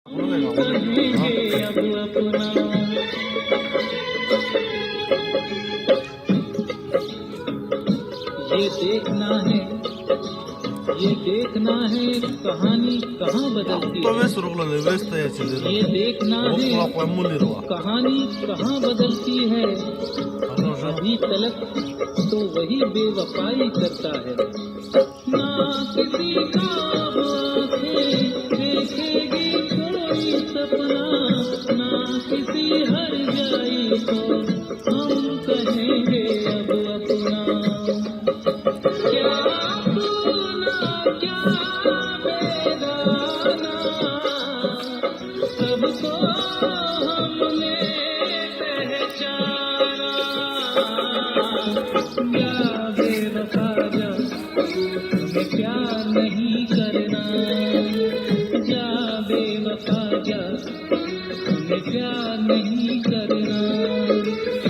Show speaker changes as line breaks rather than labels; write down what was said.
कहेंगे अब अपना ये देखना है कहानी कहाँ बदलती है। ये देखना है कहानी कहाँ बदलती है। अभी तलक तो वही बेवफाई करता है। ना किसी का आँखें देखेगी कोई सपना, ना किसी हर जाई को हम कहेंगे अब अपना। क्या अपना क्या बेगाना, सबको हमने पहचाना। जा बेवफा जा, हमें प्यार नहीं करना। जा बेवफा जा, हमें प्यार नहीं करना।